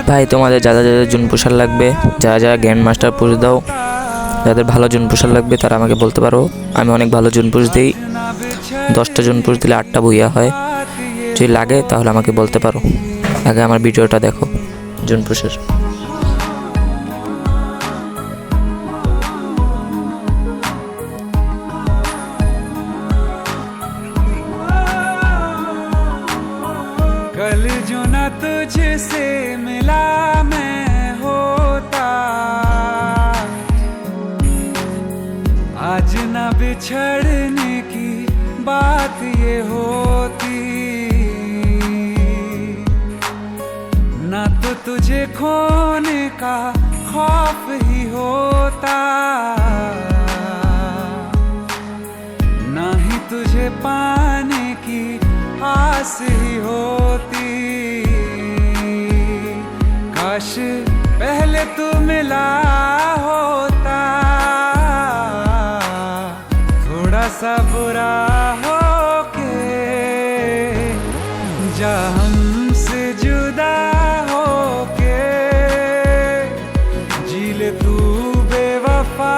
ভাই তোমাদের যারা যারা জুন পোশাক লাগবে, যারা যারা গ্র্যান্ড মাস্টার পুশ দাও, যাদের ভালো জুন পোশাক লাগবে তারা আমাকে বলতে পারো। আমি অনেক ভালো জুন পুশ দিই, 10টা জুন পুশ দিলে 8টা ভুইয়া হয়। যদি লাগে তাহলে আমাকে বলতে পারো। আগে আমার ভিডিওটা দেখো জুন পুশের। कल जो न तुझसे मिला मैं होता, आज न बिछड़ने की बात ये होती, न तो तुझे खोने का खौफ ही होता, न ही तुझे पाने की आस ही होती। काश पहले तू मिला होता, थोड़ा सा बुरा हो के जा हमसे जुदा हो के, जी ले तू बेवफा।